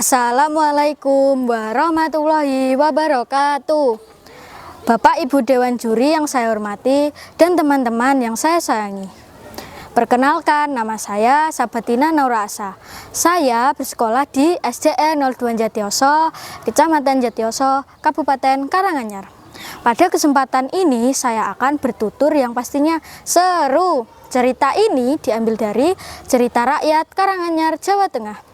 Assalamualaikum warahmatullahi wabarakatuh. Bapak Ibu Dewan Juri yang saya hormati dan teman-teman yang saya sayangi. Perkenalkan, nama saya Sabatina Naurasa. Saya bersekolah di SDN 02 Jatioso, Kecamatan Jatioso, Kabupaten Karanganyar. Pada kesempatan ini saya akan bertutur yang pastinya seru. Cerita ini diambil dari Cerita Rakyat Karanganyar, Jawa Tengah.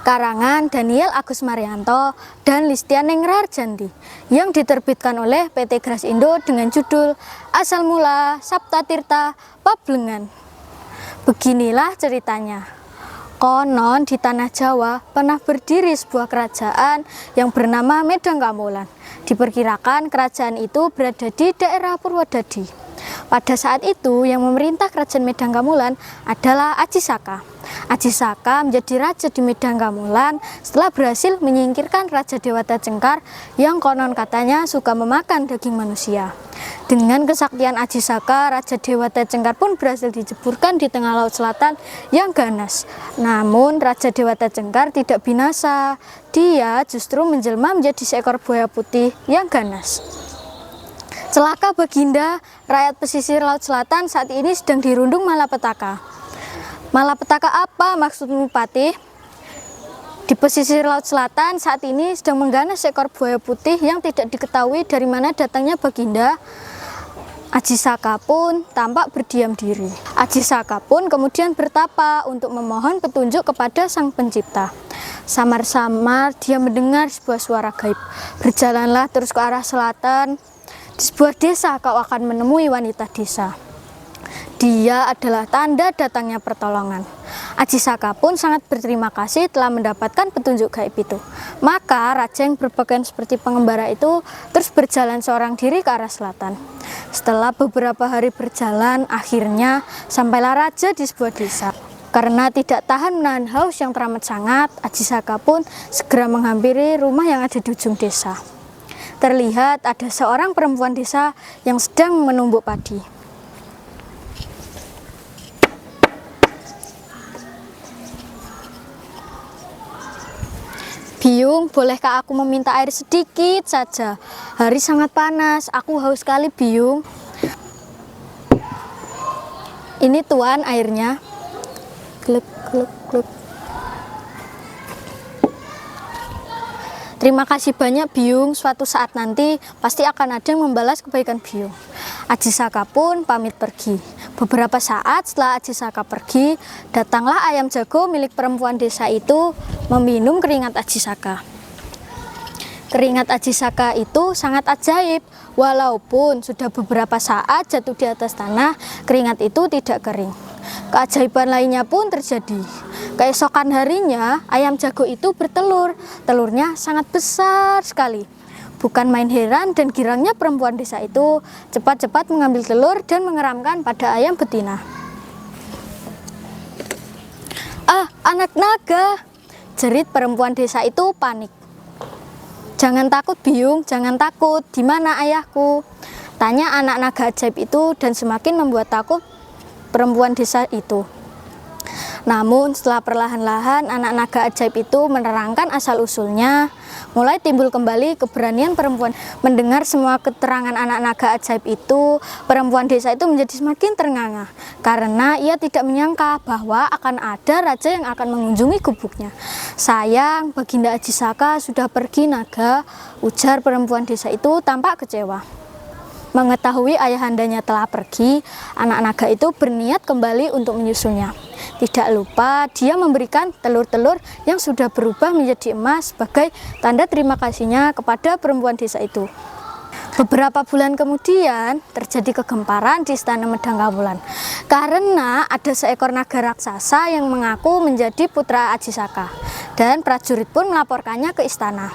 Karangan Daniel Agus Marianto dan Listianeng Rarjanti yang diterbitkan oleh PT Grasindo dengan judul Asal Mula Sabta Tirta Pablengan. Beginilah ceritanya. Konon di tanah Jawa pernah berdiri sebuah kerajaan yang bernama Medangkamulan. Diperkirakan kerajaan itu berada di daerah Purwodadi. Pada saat itu yang memerintah kerajaan Medangkamulan adalah Aji Saka. Aji Saka menjadi raja di Medangkamulan setelah berhasil menyingkirkan Raja Dewata Cengkar yang konon katanya suka memakan daging manusia. Dengan kesaktian Aji Saka, Raja Dewata Cengkar pun berhasil diceburkan di tengah laut selatan yang ganas. Namun Raja Dewata Cengkar tidak binasa, dia justru menjelma menjadi seekor buaya putih yang ganas. Celaka Baginda, rakyat pesisir laut selatan saat ini sedang dirundung malapetaka. Malapetaka apa maksudmu, Patih? Di pesisir laut selatan saat ini sedang mengganas seekor buaya putih yang tidak diketahui dari mana datangnya Baginda. Aji Saka pun tampak berdiam diri. Aji Saka pun kemudian bertapa untuk memohon petunjuk kepada Sang Pencipta. Samar-samar dia mendengar sebuah suara gaib. Berjalanlah terus ke arah selatan. Di sebuah desa kau akan menemui wanita desa. Dia adalah tanda datangnya pertolongan. Aji Saka pun sangat berterima kasih telah mendapatkan petunjuk gaib itu. Maka raja yang berpakaian seperti pengembara itu terus berjalan seorang diri ke arah selatan. Setelah beberapa hari berjalan, akhirnya sampailah raja di sebuah desa. Karena tidak tahan menahan haus yang teramat sangat, Aji Saka pun segera menghampiri rumah yang ada di ujung desa. Terlihat ada seorang perempuan desa yang sedang menumbuk padi. Biung, bolehkah aku meminta air sedikit saja? Hari sangat panas, aku haus sekali, Biung. Ini tuan airnya. Gluk, gluk, gluk. Terima kasih banyak, Biung. Suatu saat nanti pasti akan ada yang membalas kebaikan Biung. Aji Saka pun pamit pergi. Beberapa saat setelah Aji Saka pergi, datanglah ayam jago milik perempuan desa itu meminum keringat Aji Saka. Keringat Aji Saka itu sangat ajaib. Walaupun sudah beberapa saat jatuh di atas tanah, keringat itu tidak kering. Keajaiban lainnya pun terjadi. Keesokan harinya, ayam jago itu bertelur. Telurnya sangat besar sekali. Bukan main heran dan girangnya perempuan desa itu cepat-cepat mengambil telur dan mengeramkan pada ayam betina. "Ah, anak naga!" jerit perempuan desa itu panik. "Jangan takut, Biung, jangan takut. Di mana ayahku?" tanya anak naga ajaib itu dan semakin membuat takut perempuan desa itu. Namun setelah perlahan-lahan anak naga ajaib itu menerangkan asal-usulnya, mulai timbul kembali keberanian perempuan. Mendengar semua keterangan anak naga ajaib itu, perempuan desa itu menjadi semakin ternganga karena ia tidak menyangka bahwa akan ada raja yang akan mengunjungi gubuknya. "Sayang, Baginda Aji Saka sudah pergi, naga," ujar perempuan desa itu tampak kecewa. Mengetahui ayahandanya telah pergi, anak naga itu berniat kembali untuk menyusulnya. Tidak lupa dia memberikan telur-telur yang sudah berubah menjadi emas sebagai tanda terima kasihnya kepada perempuan desa itu. Beberapa bulan kemudian terjadi kegemparan di istana Medangkamulan karena ada seekor naga raksasa yang mengaku menjadi putra Aji Saka dan prajurit pun melaporkannya ke istana.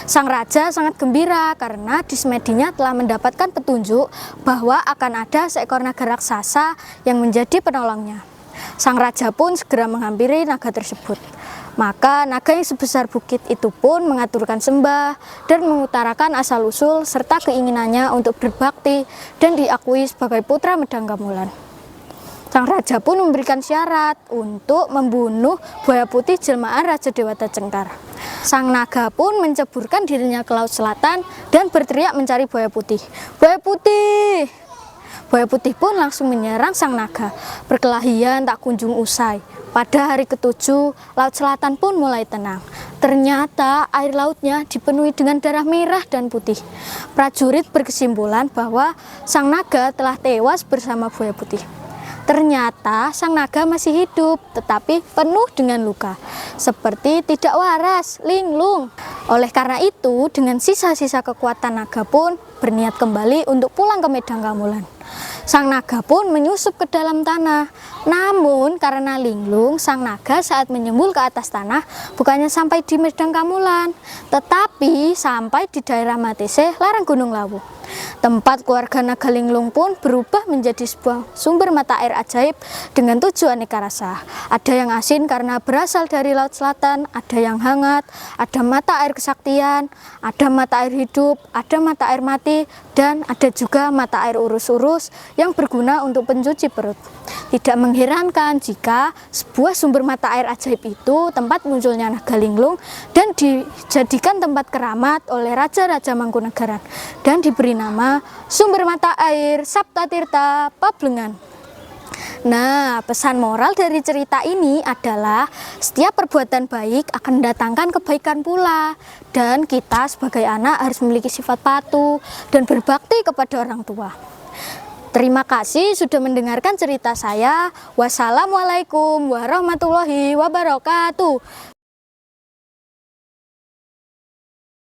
Sang raja sangat gembira karena di semedinya telah mendapatkan petunjuk bahwa akan ada seekor naga raksasa yang menjadi penolongnya. Sang raja pun segera menghampiri naga tersebut. Maka naga yang sebesar bukit itu pun mengaturkan sembah dan mengutarakan asal-usul serta keinginannya untuk berbakti dan diakui sebagai putra Medangkamulan. Sang raja pun memberikan syarat untuk membunuh buaya putih jelmaan Raja Dewata Cengkar. Sang naga pun menceburkan dirinya ke laut selatan dan berteriak mencari buaya putih. Buaya putih! Buaya putih pun langsung menyerang sang naga. Perkelahian tak kunjung usai. Pada hari ke-7, laut selatan pun mulai tenang. Ternyata air lautnya dipenuhi dengan darah merah dan putih. Prajurit berkesimpulan bahwa sang naga telah tewas bersama buaya putih. Ternyata sang naga masih hidup, tetapi penuh dengan luka, seperti tidak waras, linglung. Oleh karena itu, dengan sisa-sisa kekuatan naga pun berniat kembali untuk pulang ke Medang Kamulan. Sang naga pun menyusup ke dalam tanah. Namun karena linglung, sang naga saat menyembul ke atas tanah bukannya sampai di Medang Kamulan, tetapi sampai di daerah Matese, lereng Gunung Lawu. Tempat keluarga naga linglung pun berubah menjadi sebuah sumber mata air ajaib dengan 7 aneka rasa. Ada yang asin karena berasal dari laut selatan, ada yang hangat, ada mata air kesaktian, ada mata air hidup, ada mata air mati, dan ada juga mata air urus-urus yang berguna untuk pencuci perut. Tidak mengherankan jika sebuah sumber mata air ajaib itu tempat munculnya naga linglung dan dijadikan tempat keramat oleh Raja-Raja Mangkunegaran dan diberi nama sumber mata air Saptatirta Pablengan. Nah, pesan moral dari cerita ini adalah setiap perbuatan baik akan mendatangkan kebaikan pula, dan kita sebagai anak harus memiliki sifat patuh dan berbakti kepada orang tua. Terima kasih sudah mendengarkan cerita saya. Wassalamualaikum warahmatullahi wabarakatuh.